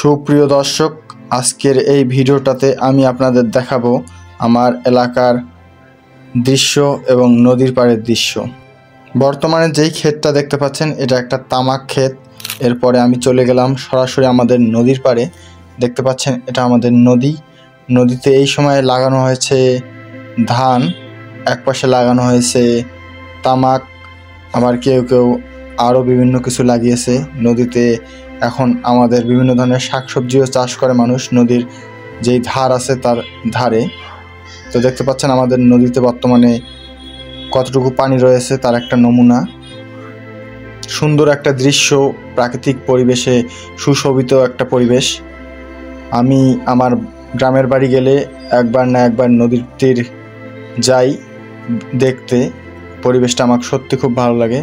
সুপ্রিয় দর্শক, আজকের এই ভিডিওটাতে আমি আপনাদের দেখাবো আমার এলাকার দৃশ্য এবং নদীর পাড়ের দৃশ্য। বর্তমানে যেই ক্ষেতটা দেখতে পাচ্ছেন এটা একটা তামাক ক্ষেত। এরপরে আমি চলে গেলাম সরাসরি আমাদের নদীর পাড়ে। দেখতে পাচ্ছেন এটা আমাদের নদী। নদীতে এই সময় লাগানো হয়েছে ধান, একপাশে লাগানো হয়েছে তামাক, আবার কেউ কেউ আরও বিভিন্ন কিছু লাগিয়েছে। নদীতে এখন আমাদের বিভিন্ন ধরনের শাকসবজিও চাষ করে মানুষ নদীর যেই ধার আছে তার ধারে। তো দেখতে পাচ্ছেন আমাদের নদীতে বর্তমানে কতটুকু পানি রয়েছে তার একটা নমুনা। সুন্দর একটা দৃশ্য, প্রাকৃতিক পরিবেশে সুশোভিত একটা পরিবেশ। আমি আমার গ্রামের বাড়ি গেলে একবার না একবার নদীর তীর যাই দেখতে। পরিবেশটা আমার সত্যি খুব ভালো লাগে।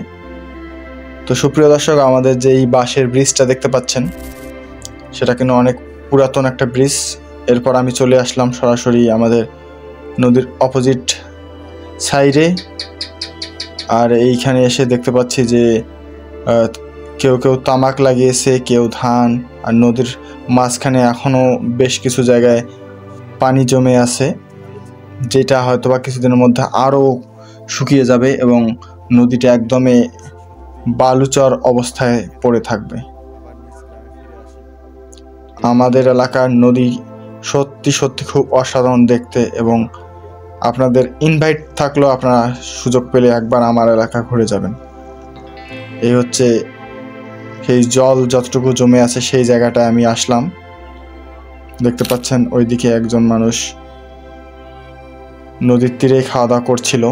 তো সুপ্রিয় দর্শক, আমাদের যে এই বাঁশের ব্রিজটা দেখতে পাচ্ছেন সেটা কিন্তু অনেক পুরাতন একটা ব্রিজ। এরপর আমি চলে আসলাম সরাসরি আমাদের নদীর অপোজিট সাইডে। আর এইখানে এসে দেখতে পাচ্ছি যে কেউ কেউ তামাক লাগিয়েছে, কেউ ধান। আর নদীর মাঝখানে এখনও বেশ কিছু জায়গায় পানি জমে আছে, যেটা হয়তো বা কিছুদিনের মধ্যে আরও শুকিয়ে যাবে এবং নদীটা একদমই বালুচর অবস্থায় পড়ে থাকবে। আমাদের এলাকার নদী সত্যি সত্যি খুব অসাধারণ দেখতে, এবং আপনাদের ইনভাইট থাকলেও আপনারা সুযোগ পেলে একবার আমার এলাকা ঘুরে যাবেন। এই হচ্ছে সেই জল যতটুকু জমে আছে সেই জায়গাটায় আমি আসলাম। দেখতে পাচ্ছেন ওইদিকে একজন মানুষ নদীর তীরে খাওয়া দাওয়া করছিল।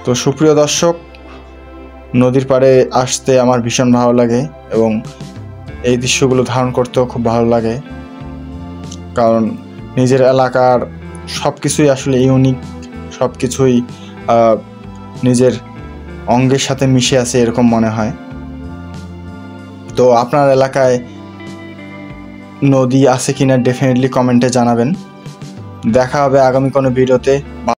তো সুপ্রিয় দর্শক, নদীর পাড়ে আসতে আমার ভীষণ ভালো লাগে এবং এই দৃশ্যগুলো ধারণ করতেও খুব ভালো লাগে, কারণ নিজের এলাকার সব কিছুই আসলে ইউনিক, সব কিছুই নিজের অঙ্গের সাথে মিশে আছে এরকম মনে হয়। তো আপনার এলাকায় নদী আছে কিনা ডেফিনেটলি কমেন্টে জানাবেন। দেখা হবে আগামী কোনো ভিডিওতে।